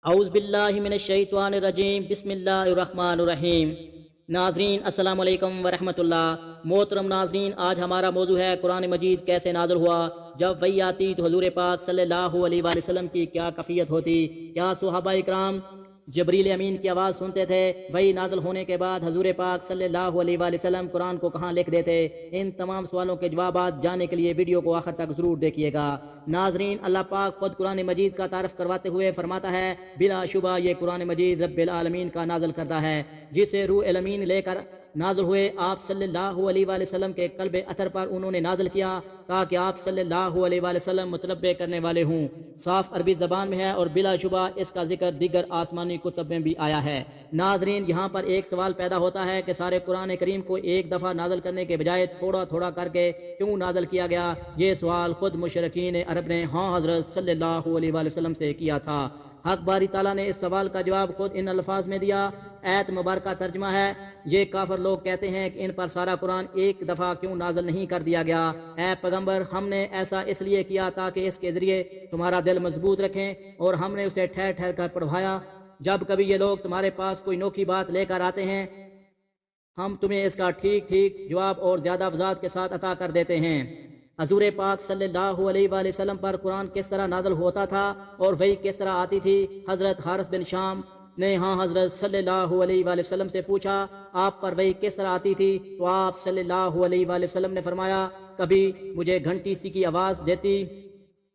اعوذ باللہ من الشیطان الرجیم، بسم اللہ الرحمن الرحیم۔ ناظرین السلام علیکم ورحمۃ اللہ۔ محترم ناظرین، آج ہمارا موضوع ہے قرآن مجید کیسے نازل ہوا۔ جب وحی آتی تو حضور پاک صلی اللہ علیہ وآلہ وسلم کی کیا کیفیت ہوتی؟ کیا صحابہ اکرام جبریل امین کی آواز سنتے تھے؟ وحی نازل ہونے کے بعد حضور پاک صلی اللہ علیہ وآلہ وسلم قرآن کو کہاں لکھ دیتے؟ ان تمام سوالوں کے جوابات جاننے کے لیے ویڈیو کو آخر تک ضرور دیکھیے گا۔ ناظرین، اللہ پاک خود قرآن مجید کا تعارف کرواتے ہوئے فرماتا ہے، بلا شبہ یہ قرآن مجید رب العالمین کا نازل کردہ ہے، جسے روح الامین لے کر نازل ہوئے آپ صلی اللہ علیہ وآلہ وسلم کے قلب اطہر پر انہوں نے نازل کیا، تاکہ آپ صلی اللہ علیہ وآلہ وسلم متنبع کرنے والے ہوں۔ صاف عربی زبان میں ہے اور بلا شبہ اس کا ذکر دیگر آسمانی کتب میں بھی آیا ہے۔ ناظرین، یہاں پر ایک سوال پیدا ہوتا ہے کہ سارے قرآن کریم کو ایک دفعہ نازل کرنے کے بجائے تھوڑا تھوڑا کر کے کیوں نازل کیا گیا؟ یہ سوال خود مشرکین عرب نے حضرت صلی اللہ علیہ وآلہ وسلم سے کیا تھا۔ حق باری تعالیٰ نے اس سوال کا جواب خود ان الفاظ میں دیا۔ ایت مبارکہ ترجمہ ہے، یہ کافر لوگ کہتے ہیں کہ ان پر سارا قرآن ایک دفعہ کیوں نازل نہیں کر دیا گیا؟ اے پیغمبر، ہم نے ایسا اس لیے کیا تاکہ اس کے ذریعے تمہارا دل مضبوط رکھیں، اور ہم نے اسے ٹھہر ٹھہر کر پڑھوایا۔ جب کبھی یہ لوگ تمہارے پاس کوئی نوکی بات لے کر آتے ہیں، ہم تمہیں اس کا ٹھیک ٹھیک جواب اور زیادہ وضاحت کے ساتھ عطا کر دیتے ہیں۔ حضور پاک صلی اللہ علیہ وآلہ وسلم پر قرآن کس طرح نازل ہوتا تھا اور وحی کس طرح آتی تھی؟ حضرت حارث بن شام نے حضرت صلی اللہ علیہ وآلہ وسلم سے پوچھا، آپ پر وحی کس طرح آتی تھی؟ تو آپ صلی اللہ علیہ وآلہ وسلم نے فرمایا، کبھی مجھے گھنٹی سی کی آواز دیتی،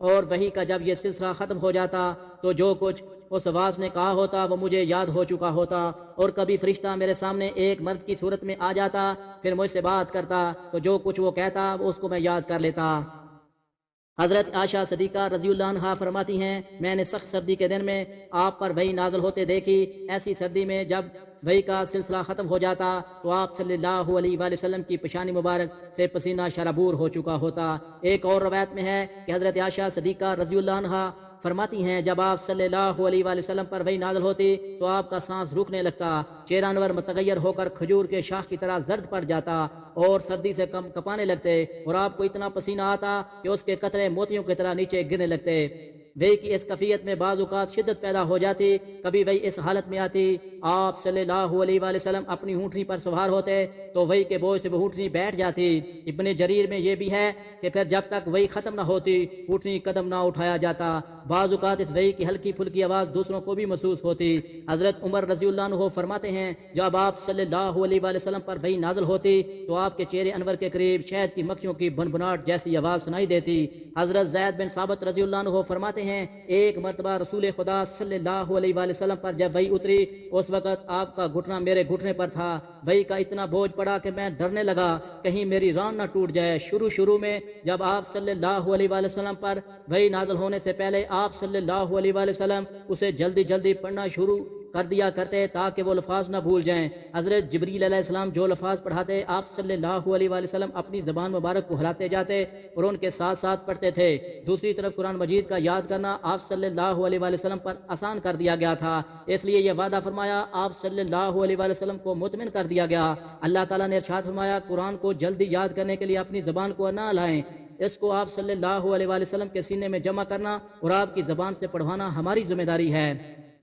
اور وحی کا جب یہ سلسلہ ختم ہو جاتا تو جو کچھ اس آواز نے کہا ہوتا وہ مجھے یاد ہو چکا ہوتا، اور کبھی فرشتہ میرے سامنے ایک مرد کی صورت میں آ جاتا، پھر مجھ سے بات کرتا تو جو کچھ وہ کہتا اس کو میں یاد کر لیتا۔ حضرت عائشہ صدیقہ رضی اللہ عنہا فرماتی ہیں، میں نے سخت سردی کے دن میں آپ پر وحی نازل ہوتے دیکھی۔ ایسی سردی میں جب وحی کا سلسلہ ختم ہو جاتا تو آپ صلی اللہ علیہ وآلہ وسلم کی پیشانی مبارک سے پسینہ شرابور ہو چکا ہوتا۔ ایک اور روایت میں ہے کہ حضرت عائشہ صدیقہ رضی اللہ عنہا فرماتی ہیں، جب آپ صلی اللہ علیہ وآلہ وسلم پر وحی نازل ہوتی تو آپ کا سانس رکنے لگتا، چہرہ انور متغیر ہو کر کھجور کے شاخ کی طرح زرد پڑ جاتا، اور سردی سے کم کپانے لگتے، اور آپ کو اتنا پسینہ آتا کہ اس کے قطرے موتیوں کی طرح نیچے گرنے لگتے۔ وحی کی اس کیفیت میں بعض اوقات شدت پیدا ہو جاتی، کبھی وحی اس حالت میں آتی، آپ صلی اللہ علیہ وآلہ وسلم اپنی اونٹنی پر سوار ہوتے تو وحی کے بوجھ سے وہ اونٹنی بیٹھ جاتی۔ ابن جریر میں یہ بھی ہے کہ پھر جب تک وحی ختم نہ ہوتی اونٹنی قدم نہ اٹھایا جاتا۔ بعض اوقات اس وحی کی ہلکی پھلکی آواز دوسروں کو بھی محسوس ہوتی۔ حضرت عمر رضی اللہ عنہ فرماتے ہیں، جب آپ صلی اللہ علیہ وآلہ وسلم پر وحی نازل ہوتی تو آپ کے چہرے انور کے قریب شہد کی مکھیوں کی بنبناٹ جیسی آواز سنائی دیتی۔ حضرت زید بن ثابت رضی اللہ عنہ فرماتے ہیں، ایک مرتبہ رسول خدا صلی اللہ علیہ وآلہ وسلم پر جب وحی اتری، اس وقت آپ کا گھٹنا میرے گھٹنے پر تھا۔ وحی کا اتنا بوجھ پڑا کہ میں ڈرنے لگا کہیں میری ران نہ ٹوٹ جائے۔ شروع میں جب آپ صلی اللہ علیہ وآلہ وسلم پر وحی نازل ہونے سے پہلے آپ صلی اللہ علیہ وآلہ وسلم اسے جلدی پڑھنا شروع کر دیا کرتے تاکہ وہ الفاظ نہ بھول جائیں۔ حضرت جبریل علیہ السلام جو الفاظ پڑھاتے، آپ صلی اللہ علیہ وآلہ وسلم اپنی زبان مبارک کو ہلاتے جاتے اور ان کے ساتھ ساتھ پڑھتے تھے۔ دوسری طرف قرآن مجید کا یاد کرنا آپ صلی اللہ علیہ وآلہ وسلم پر آسان کر دیا گیا تھا، اس لیے یہ وعدہ فرمایا آپ صلی اللہ علیہ وآلہ وسلم کو مطمئن کر دیا گیا۔ اللہ تعالیٰ نے ارشاد فرمایا، قرآن کو جلدی یاد کرنے کے لیے اپنی زبان کو نہ لائیں، اس کو آپ صلی اللہ علیہ وآلہ وسلم کے سینے میں جمع کرنا اور آپ کی زبان سے پڑھوانا ہماری ذمہ داری ہے۔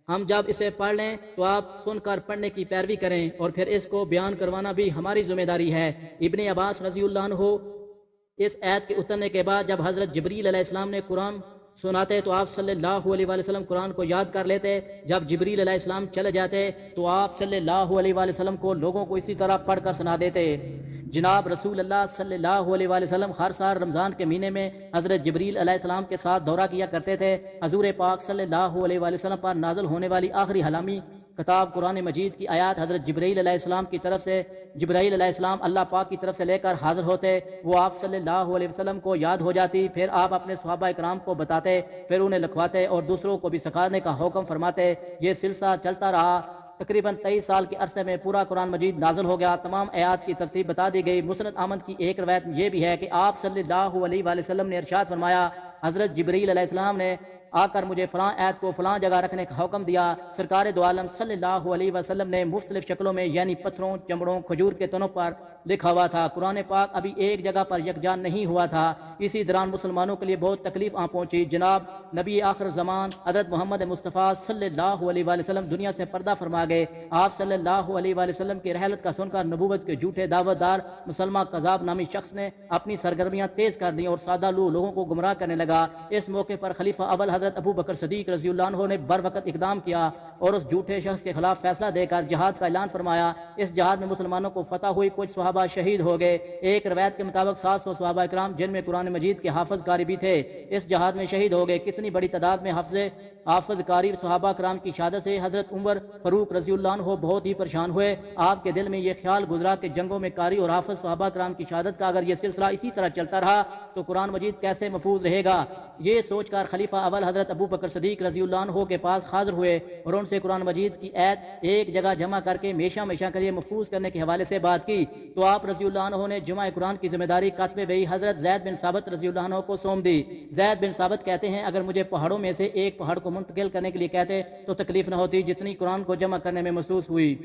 ہم جب اسے پڑھ لیں تو آپ سن کر پڑھنے کی پیروی کریں، اور پھر اس کو بیان کروانا بھی ہماری ذمہ داری ہے۔ ابن عباس رضی اللہ عنہ اس آیت کے اترنے کے بعد جب حضرت جبریل علیہ السلام نے قرآن سناتے تو آپ صلی اللہ علیہ وآلہ وسلم قرآن کو یاد کر لیتے۔ جب جبریل علیہ السلام چلے جاتے تو آپ صلی اللہ علیہ وآلہ وسلم کو لوگوں کو اسی طرح پڑھ کر سنا دیتے۔ جناب رسول اللہ صلی اللہ علیہ وآلہ وسلم ہر سال رمضان کے مہینے میں حضرت جبریل علیہ السلام کے ساتھ دورہ کیا کرتے تھے۔ حضور پاک صلی اللہ علیہ وآلہ وسلم پر نازل ہونے والی آخری حلامی کتاب قرآن مجید کی آیات حضرت جبرائیل علیہ السلام کی طرف سے، جبرائیل علیہ السلام اللہ پاک کی طرف سے لے کر حاضر ہوتے، وہ آپ صلی اللہ علیہ وسلم کو یاد ہو جاتی، پھر آپ اپنے صحابہ اکرام کو بتاتے، پھر انہیں لکھواتے اور دوسروں کو بھی سکھانے کا حکم فرماتے۔ یہ سلسلہ چلتا رہا۔ تقریباً 23 سال کے عرصے میں پورا قرآن مجید نازل ہو گیا۔ تمام آیات کی ترتیب بتا دی گئی۔ مسند احمد کی ایک روایت یہ بھی ہے کہ آپ صلی اللہ علیہ وآلہ وسلم نے ارشاد فرمایا، حضرت جبرائیل علیہ السلام نے آ کر مجھے فلاں ایت کو فلاں جگہ رکھنے کا حکم دیا۔ سرکار دو عالم صلی اللہ علیہ وسلم نے مختلف شکلوں میں یعنی پتھروں، چمڑوں، کھجور کے تنوں پر لکھا ہوا تھا۔ قرآن پاک ابھی ایک جگہ پر یکجا نہیں ہوا تھا۔ اسی دوران مسلمانوں کے لیے بہت تکلیف آ پہنچی۔ جناب نبی آخر زمان حضرت محمد مصطفیٰ صلی اللہ علیہ وآلہ وسلم دنیا سے پردہ فرما گئے۔ آپ صلی اللہ علیہ وآلہ وسلم کی رحلت کا سن کر نبوت کے جھوٹے دعوت دار مسلمہ قذاب نامی شخص نے اپنی سرگرمیاں تیز کر دیں اور سادہ لوگوں کو گمراہ کرنے لگا۔ اس موقع پر خلیفہ اول حضرت ابو بکر صدیق رضی اللہ عنہ نے بر وقت اقدام کیا اور اس جھوٹے شخص کے خلاف فیصلہ دے کر جہاد کا اعلان فرمایا۔ اس جہاد میں مسلمانوں کو فتح ہوئی، کچھ صحابہ شہید ہو گئے۔ ایک روایت کے مطابق 700 صحابہ کرام جن میں قرآن مجید کے حافظ قاری بھی تھے اس جہاد میں شہید ہو گئے۔ کتنی بڑی تعداد میں حافظ قاری صحابہ کرام کی شہادت سے حضرت عمر فاروق رضی اللہ عنہ بہت ہی پریشان ہوئے۔ آپ کے دل میں یہ خیال گزرا کہ جنگوں میں قاری اور حافظ صحابہ کرام کی شہادت کا اگر یہ سلسلہ اسی طرح چلتا رہا تو قرآن مجید کیسے محفوظ رہے گا۔ یہ سوچ کر خلیفہ اول حضرت ابو بکر صدیق رضی اللہ عنہ کے پاس حاضر ہوئے اور ان سے قرآن مجید کی ایت ایک جگہ جمع کر کے ہمیشہ کے لیے محفوظ کرنے کے حوالے سے بات کی تو آپ رضی اللہ عنہ نے جمع قرآن کی ذمہ داری کاتب وحی حضرت زید بن ثابت رضی اللہ عنہ کو سونپ دی۔ زید بن ثابت کہتے ہیں اگر مجھے پہاڑوں میں سے ایک پہاڑ کو منتقل کرنے کے لیے کہتے تو تکلیف نہ ہوتی جتنی قرآن کو جمع کرنے میں محسوس ہوئی۔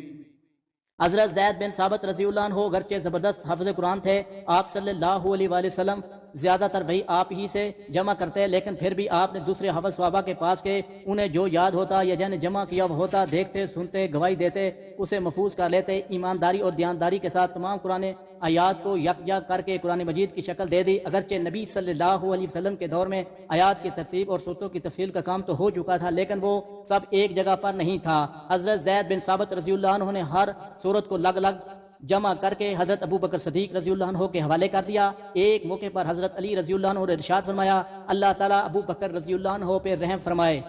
حضرت زید بن ثابت رضی اللہ عنہ گرچہ زبردست حافظ قرآن تھے، آپ صلی اللہ علیہ وآلہ وسلم زیادہ تر وہی آپ ہی سے جمع کرتے، لیکن پھر بھی آپ نے دوسرے حافظ صحابہ کے پاس کے انہیں جو یاد ہوتا یا جن جمع کیا ہوتا دیکھتے، سنتے، گواہی دیتے، اسے محفوظ کر لیتے۔ ایمانداری اور دیانتداری کے ساتھ تمام قرآن آیات کو یکجا کر کے قرآن مجید کی شکل دے دی۔ اگرچہ نبی صلی اللہ علیہ وسلم کے دور میں آیات کی ترتیب اور صورتوں کی تفصیل کا کام تو ہو چکا تھا لیکن وہ سب ایک جگہ پر نہیں تھا۔ حضرت زید بن ثابت رضی اللہ عنہ نے ہر صورت کو الگ الگ جمع کر کے حضرت ابو بکر صدیق رضی اللہ عنہ کے حوالے کر دیا۔ ایک موقع پر حضرت علی رضی اللہ عنہ نے ارشاد فرمایا اللہ تعالیٰ ابو بکر رضی اللہ عنہ پہ رحم فرمائے۔